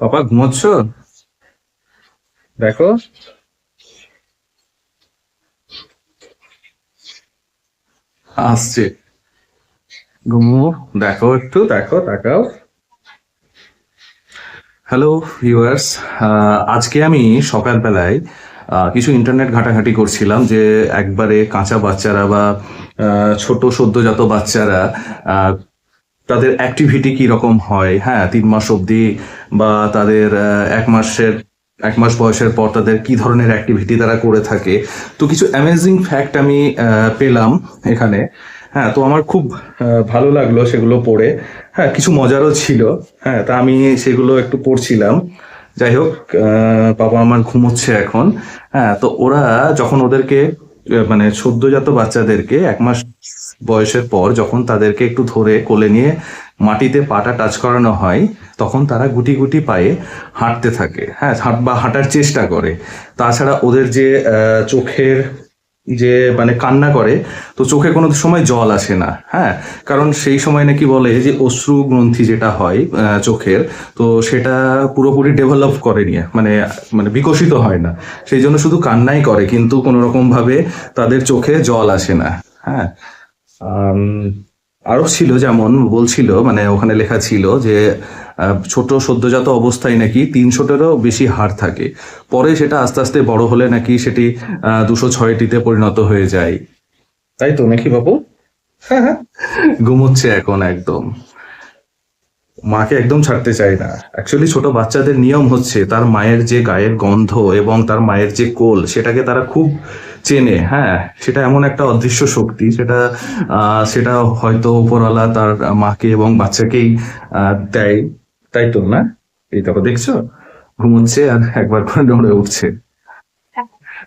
পাপা ঘুমোচ্ছ? দেখো, আসছে ঘুমো। দেখো, একটু দেখো, তাকাও। হ্যালো ভিউয়ার্স, আজকে আমি সকালবেলায় কিছু ইন্টারনেট ঘাটাঘাটি করছিলাম যে একবারে কাঁচা বাচ্চারা বা ছোট সদ্যোজাত বাচ্চারা আহ, তাদের অ্যাক্টিভিটি কি রকম হয়, হ্যাঁ, 3 মাস অবধি বা তাদের 1 মাস বয়সের পর তাদের কি ধরনের অ্যাক্টিভিটি তারা করে থাকে। তো কিছু অ্যামেজিং ফ্যাক্ট আমি পেলাম এখানে। হ্যাঁ, তো আমার খুব ভালো লাগলো সেগুলো পড়ে। হ্যাঁ, কিছু মজারও ছিল। হ্যাঁ, তা আমি সেগুলো একটু পড়ছিলাম। যাই হোক, বাবা আমার ঘুমোচ্ছে এখন। হ্যাঁ, তো ওরা যখন ওদেরকে মানে সদ্যোজাত বাচ্চাদেরকে 1 মাস বয়সের পর যখন তাদেরকে একটু ধরে কোলে নিয়ে মাটিতে পাটা টাচ করানো হয়, তখন তারা গুটি গুটি পায়ে হাঁটতে থাকে। হ্যাঁ, বা হাঁটার চেষ্টা করে। তাছাড়া ওদের যে চোখের যে মানে কান্না করে, তো চোখে কোনো সময় জল আসে না। হ্যাঁ, কারণ সেই সময় নাকি বলে যে অশ্রু গ্রন্থি যেটা হয় চোখের, তো সেটা পুরোপুরি ডেভেলপ করেনি, মানে মানে বিকশিত হয় না। সেই জন্য শুধু কান্নাই করে, কিন্তু কোনো রকম ভাবে তাদের চোখে জল আসে না। হ্যাঁ। আম, আরো ছিল, যেমন বলছিল, মানে ওখানে লেখা ছিল যে ছোট সদ্যোজাত অবস্থায় নাকি 300টেরও বেশি হাড় থাকে। পরে সেটা আস্তে আস্তে বড় হলে নাকি সেটি 206টিতে পরিণত হয়ে যায়। তাই তো নাকি বাবু? হ্যাঁ, হ্যাঁ। ঘুমোচ্ছে এখন একদম। মাকে একদম ছাড়তে চায় না। অ্যাকচুয়ালি ছোট বাচ্চাদের নিয়ম হচ্ছে তার মায়ের যে গায়ের গন্ধ এবং তার মায়ের যে কোল, সেটাকে তারা খুব চেনে। হ্যাঁ, সেটা এমন একটা অদৃশ্য শক্তি, সেটা হয়তো উপরওয়ালা তার মাকে এবং বাচ্চাকেই দেয়। তাই তো না? এই দেখো, দেখছো? ঘুমোচ্ছে আর একবার করে নড়ে উঠছে।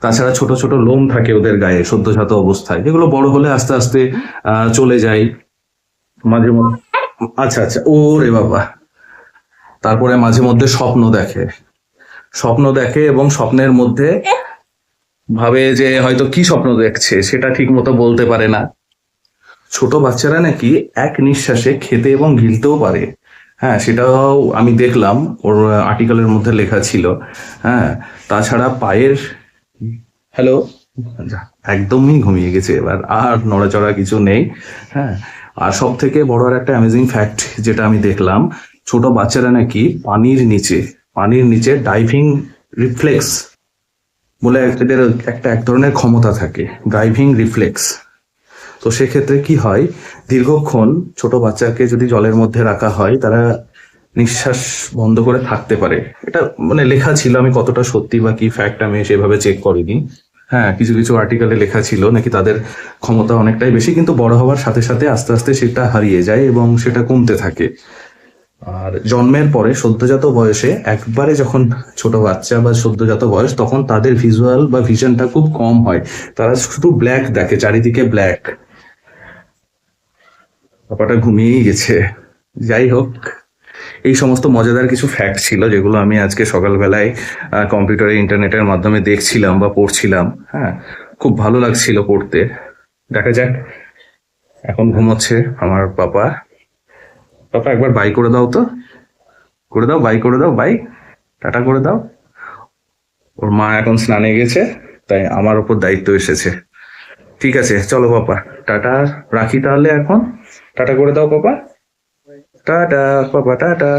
তাছাড়া ছোট ছোট লোম থাকে ওদের গায়ে সদ্যজাত অবস্থায়, যেগুলো বড় হলে আস্তে আস্তে চলে যায় মাঝে মধ্যে। আচ্ছা আচ্ছা, ওরে বাবা। তারপরে মাঝে মধ্যে স্বপ্ন দেখে এবং স্বপ্নের মধ্যে ভাবে যে হয়তো কি স্বপ্ন দেখছে সেটা ঠিক মতো বলতে পারে না। ছোট বাচ্চারা নাকি এক নিঃশ্বাসে খেতে এবং গিলতেও পারে। হ্যাঁ, সেটাও আমি দেখলাম, ওর আর্টিকেলের মধ্যে লেখা ছিল। হ্যাঁ, তাছাড়া পায়ের, হ্যালো, একদমই ঘুমিয়ে গেছে এবার, আর নড়াচড়া কিছু নেই। হ্যাঁ, আর সব থেকে বড় আর একটা অ্যামেজিং ফ্যাক্ট যেটা আমি দেখলাম, ছোট বাচ্চারা নাকি পানির নিচে ডাইভিং রিফ্লেক্স বলে এদের একটা এক ধরনের ক্ষমতা থাকে, ডাইভিং রিফ্লেক্স। তো সেক্ষেত্রে কি হয়, দীর্ঘক্ষণ ছোট বাচ্চাকে যদি জলের মধ্যে রাখা হয়, তারা নিঃশ্বাস বন্ধ করে থাকতে পারে। এটা মানে লেখা ছিল, আমি কতটা সত্যি বা কি ফ্যাক্ট আমি সেভাবে চেক করিনি। হ্যাঁ, কিছু কিছু আর্টিকেলে লেখা ছিল নাকি তাদের ক্ষমতা অনেকটাই বেশি, কিন্তু বড় হওয়ার সাথে সাথে আস্তে আস্তে সেটা হারিয়ে যায় এবং সেটা কমতে থাকে। আর জন্মের পরে সদ্যজাত বয়সে একবারে যখন ছোট বাচ্চা বা সদ্যজাত বয়স, তখন তাদের ভিজুয়াল বা ভিশনটা খুব কম হয়। তারা শুধু ব্ল্যাক দেখে, চারিদিকে ব্ল্যাক। ব্যাপারটা ঘুমিয়েই গেছে। যাই হোক, এই সমস্ত মজাদার কিছু ফ্যাক্ট ছিল যেগুলো আমি আজকে সকালবেলায় কম্পিউটারে ইন্টারনেটের মাধ্যমে দেখছিলাম বা পড়ছিলাম। হ্যাঁ, খুব ভালো লাগছিল পড়তে। দেখা যাক। এখন ঘুমোচ্ছে আমার পাপা। পাপা, একবার বাই করে দাও তো। করে দাও, বাই করে দাও, বাই। টাটা করে দাও। ওর মা এখন স্নানে গেছে, তাই আমার উপর দায়িত্ব এসেছে। ঠিক আছে, চলো পাপা। টাটা। রাখি তাহলে এখন। টাটা করে দাও পাপা। টাটা। পাপা টাটা।